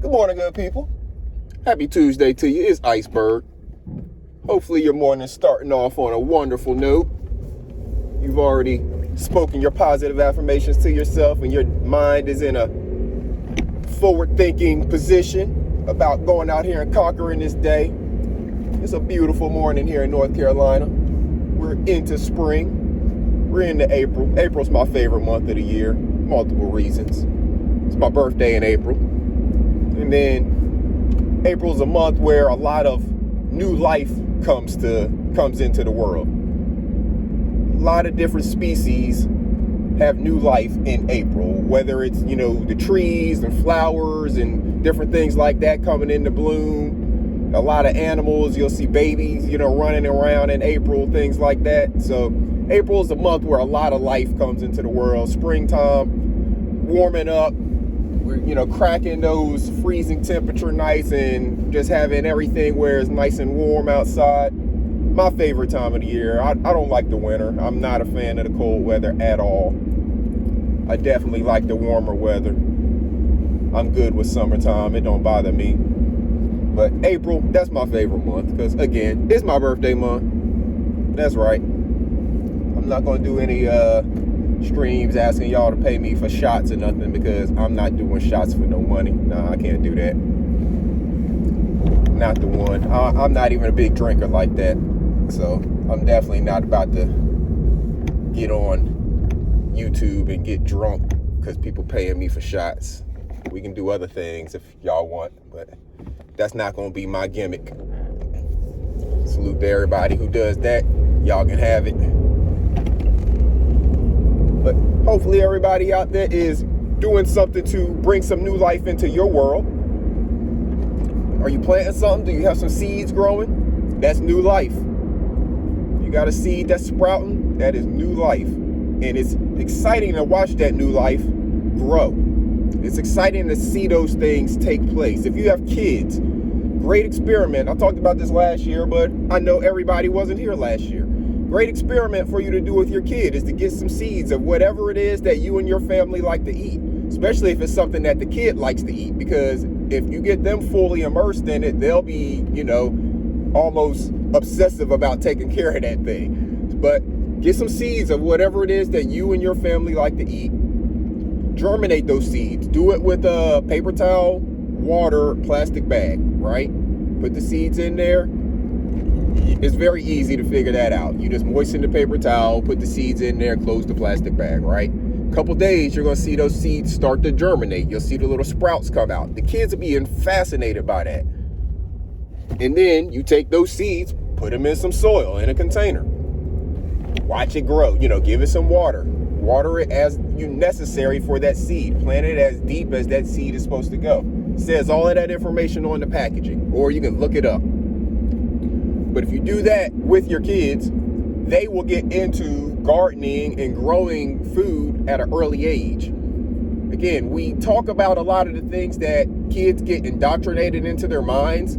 Good morning, good people. Happy Tuesday to you. It's Iceberg. Hopefully your morning's starting off on a wonderful note. You've already spoken your positive affirmations to yourself and your mind is in a forward-thinking position about going out here and conquering this day. It's a beautiful morning here in North Carolina. We're into spring. We're into April. April's my favorite month of the year. Multiple reasons. It's my birthday in April. And then April's a month where a lot of new life comes into the world. A lot of different species have new life in April, whether it's, the trees and flowers and different things like that coming into bloom. A lot of animals, you'll see babies, running around in April, things like that. So April is a month where a lot of life comes into the world. Springtime, warming up. We're, cracking those freezing temperature nights and just having everything where it's nice and warm outside. My favorite time of the year. I don't like the winter. I'm not a fan of the cold weather at all. I definitely like the warmer weather. I'm good with summertime. It don't bother me. But April, that's my favorite month because, again, it's my birthday month. That's right. I'm not going to do any streams asking y'all to pay me for shots or nothing because I'm not doing shots for no money. Nah, I can't do that. Not the one. I'm not even a big drinker like that. So I'm definitely not about to get on YouTube and get drunk because people paying me for shots. We can do other things if y'all want, but that's not going to be my gimmick. Salute to everybody who does that. Y'all can have it. But hopefully everybody out there is doing something to bring some new life into your world. Are you planting something? Do you have some seeds growing? That's new life. You got a seed that's sprouting? That is new life. And it's exciting to watch that new life grow. It's exciting to see those things take place. If you have kids, great experiment. I talked about this last year, but I know everybody wasn't here last year. Great experiment for you to do with your kid is to get some seeds of whatever it is that you and your family like to eat, especially if it's something that the kid likes to eat, because if you get them fully immersed in it, they'll be, almost obsessive about taking care of that thing. But get some seeds of whatever it is that you and your family like to eat. Germinate those seeds. Do it with a paper towel, water, plastic bag, right? Put the seeds in there. It's very easy to figure that out. You just moisten the paper towel, put the seeds in there, close the plastic bag, right? A couple days, you're going to see those seeds start to germinate. You'll see the little sprouts come out. The kids will be fascinated by that. And then you take those seeds, put them in some soil in a container. Watch it grow. Give it some water. Water it as necessary for that seed. Plant it as deep as that seed is supposed to go. It says all of that information on the packaging, or you can look it up. But if you do that with your kids, they will get into gardening and growing food at an early age. Again, we talk about a lot of the things that kids get indoctrinated into their minds,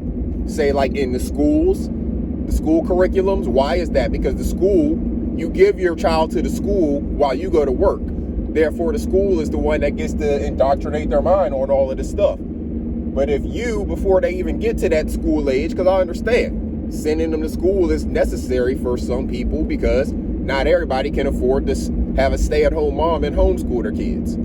say like in the schools, the school curriculums. Why is that? Because the school, you give your child to the school while you go to work. Therefore, the school is the one that gets to indoctrinate their mind on all of this stuff. But if you, before they even get to that school age, because I understand, sending them to school is necessary for some people because not everybody can afford to have a stay-at-home mom and homeschool their kids.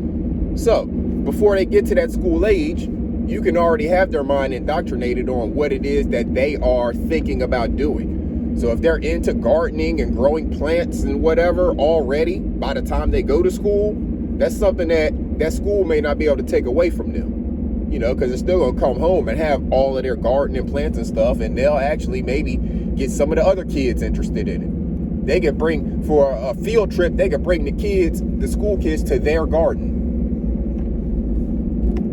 So before they get to that school age, you can already have their mind indoctrinated on what it is that they are thinking about doing. So if they're into gardening and growing plants and whatever already, by the time they go to school, that's something that school may not be able to take away from them. Because they're still going to come home and have all of their garden and plants and stuff, and they'll actually maybe get some of the other kids interested in it. They could bring, for a field trip, they could bring the school kids to their garden.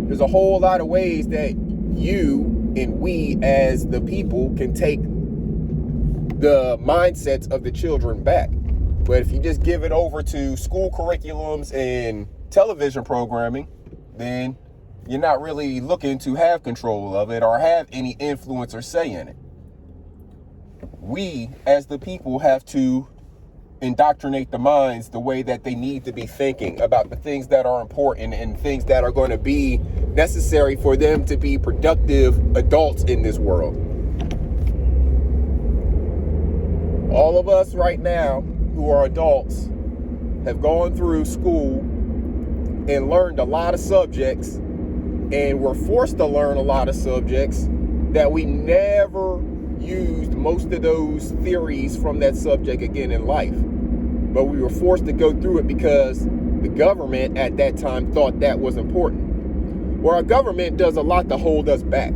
There's a whole lot of ways that you and we as the people can take the mindsets of the children back. But if you just give it over to school curriculums and television programming, then you're not really looking to have control of it or have any influence or say in it. We, as the people, have to indoctrinate the minds the way that they need to be thinking about the things that are important and things that are going to be necessary for them to be productive adults in this world. All of us right now who are adults have gone through school and learned a lot of subjects, and were forced to learn a lot of subjects that we never used most of those theories from that subject again in life. But we were forced to go through it because the government at that time thought that was important. Well, our government does a lot to hold us back.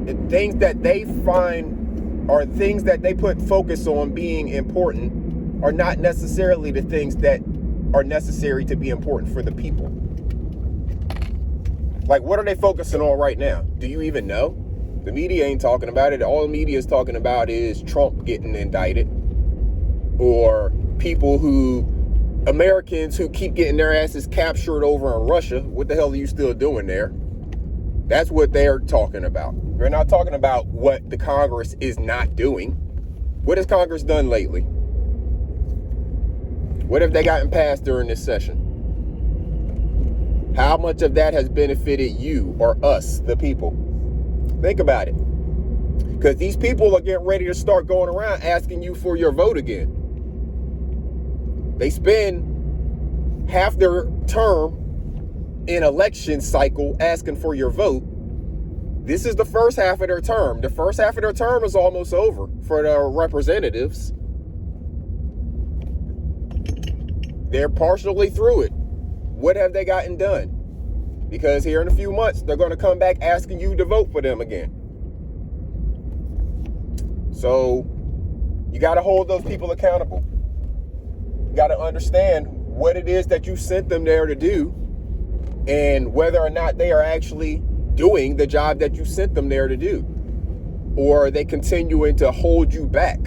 The things that they find are things that they put focus on being important are not necessarily the things that are necessary to be important for the people. Like, what are they focusing on right now? Do you even know? The media ain't talking about it. All the media is talking about is Trump getting indicted, or Americans who keep getting their asses captured over in Russia. What the hell are you still doing there? That's what they're talking about. They're not talking about what the Congress is not doing. What has Congress done lately? What have they gotten passed during this session? How much of that has benefited you or us, the people? Think about it. Because these people are getting ready to start going around asking you for your vote again. They spend half their term in election cycle asking for your vote. This is the first half of their term. The first half of their term is almost over for the representatives. They're partially through it. What have they gotten done? Because here in a few months, they're going to come back asking you to vote for them again. So you got to hold those people accountable. You got to understand what it is that you sent them there to do, and whether or not they are actually doing the job that you sent them there to do, or are they continuing to hold you back,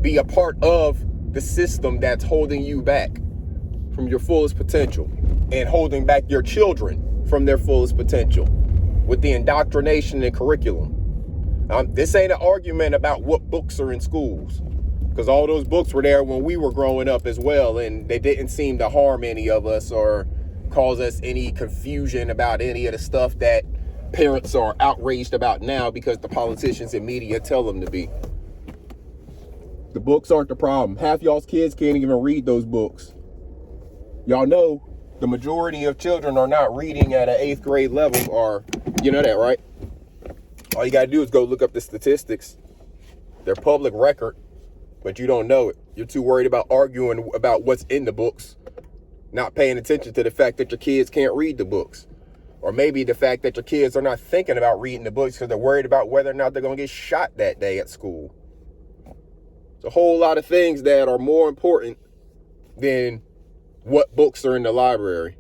be a part of the system that's holding you back from your fullest potential and holding back your children from their fullest potential with the indoctrination and curriculum. This ain't an argument about what books are in schools, because all those books were there when we were growing up as well, and they didn't seem to harm any of us or cause us any confusion about any of the stuff that parents are outraged about now because the politicians and media tell them to be. The books aren't the problem. Half y'all's kids can't even read those books. Y'all know the majority of children are not reading at an 8th grade level, or you know that, right? All you gotta do is go look up the statistics. They're public record, but you don't know it. You're too worried about arguing about what's in the books, not paying attention to the fact that your kids can't read the books. Or maybe the fact that your kids are not thinking about reading the books because they're worried about whether or not they're gonna get shot that day at school. It's a whole lot of things that are more important than what books are in the library.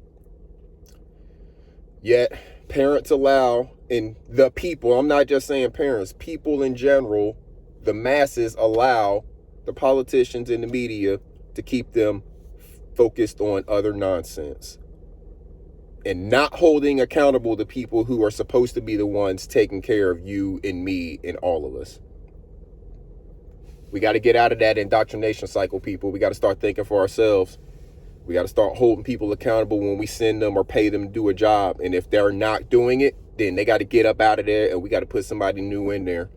Yet parents allow, and the people, I'm not just saying parents, people in general, the masses allow the politicians and the media to keep them focused on other nonsense and not holding accountable the people who are supposed to be the ones taking care of you and me and all of us. We got to get out of that indoctrination cycle, people. We got to start thinking for ourselves. We got to start holding people accountable when we send them or pay them to do a job. And if they're not doing it, then they got to get up out of there and we got to put somebody new in there.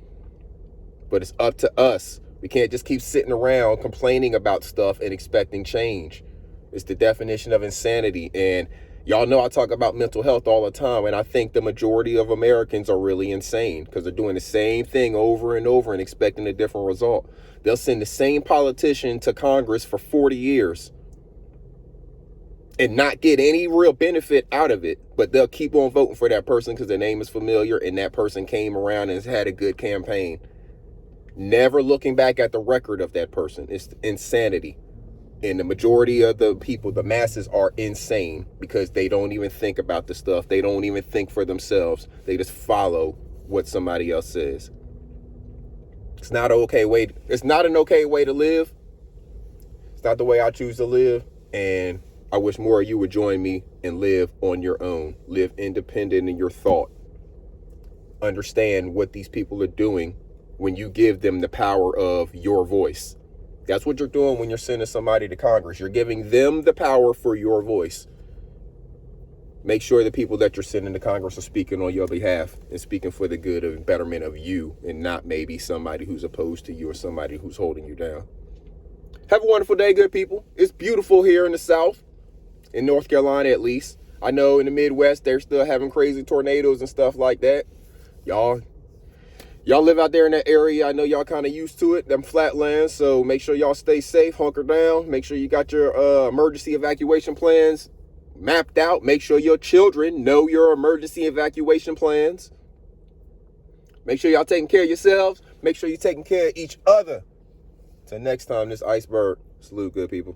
But it's up to us. We can't just keep sitting around complaining about stuff and expecting change. It's the definition of insanity. And y'all know I talk about mental health all the time. And I think the majority of Americans are really insane because they're doing the same thing over and over and expecting a different result. They'll send the same politician to Congress for 40 years. And not get any real benefit out of it, but they'll keep on voting for that person because their name is familiar and that person came around and has had a good campaign. Never looking back at the record of that person. It's insanity. And the majority of the people, the masses, are insane because they don't even think about the stuff. They don't even think for themselves. They just follow what somebody else says. It's not an okay way. It's not an okay way to live. It's not the way I choose to live. And I wish more of you would join me and live on your own. Live independent in your thought. Understand what these people are doing when you give them the power of your voice. That's what you're doing when you're sending somebody to Congress. You're giving them the power for your voice. Make sure the people that you're sending to Congress are speaking on your behalf and speaking for the good and betterment of you, and not maybe somebody who's opposed to you or somebody who's holding you down. Have a wonderful day, good people. It's beautiful here in the South, in North Carolina at least. I know in the Midwest, they're still having crazy tornadoes and stuff like that. Y'all live out there in that area. I know y'all kind of used to it, them flatlands. So make sure y'all stay safe, hunker down. Make sure you got your emergency evacuation plans mapped out. Make sure your children know your emergency evacuation plans. Make sure y'all taking care of yourselves. Make sure you're taking care of each other. Till next time, this Iceberg. Salute, good people.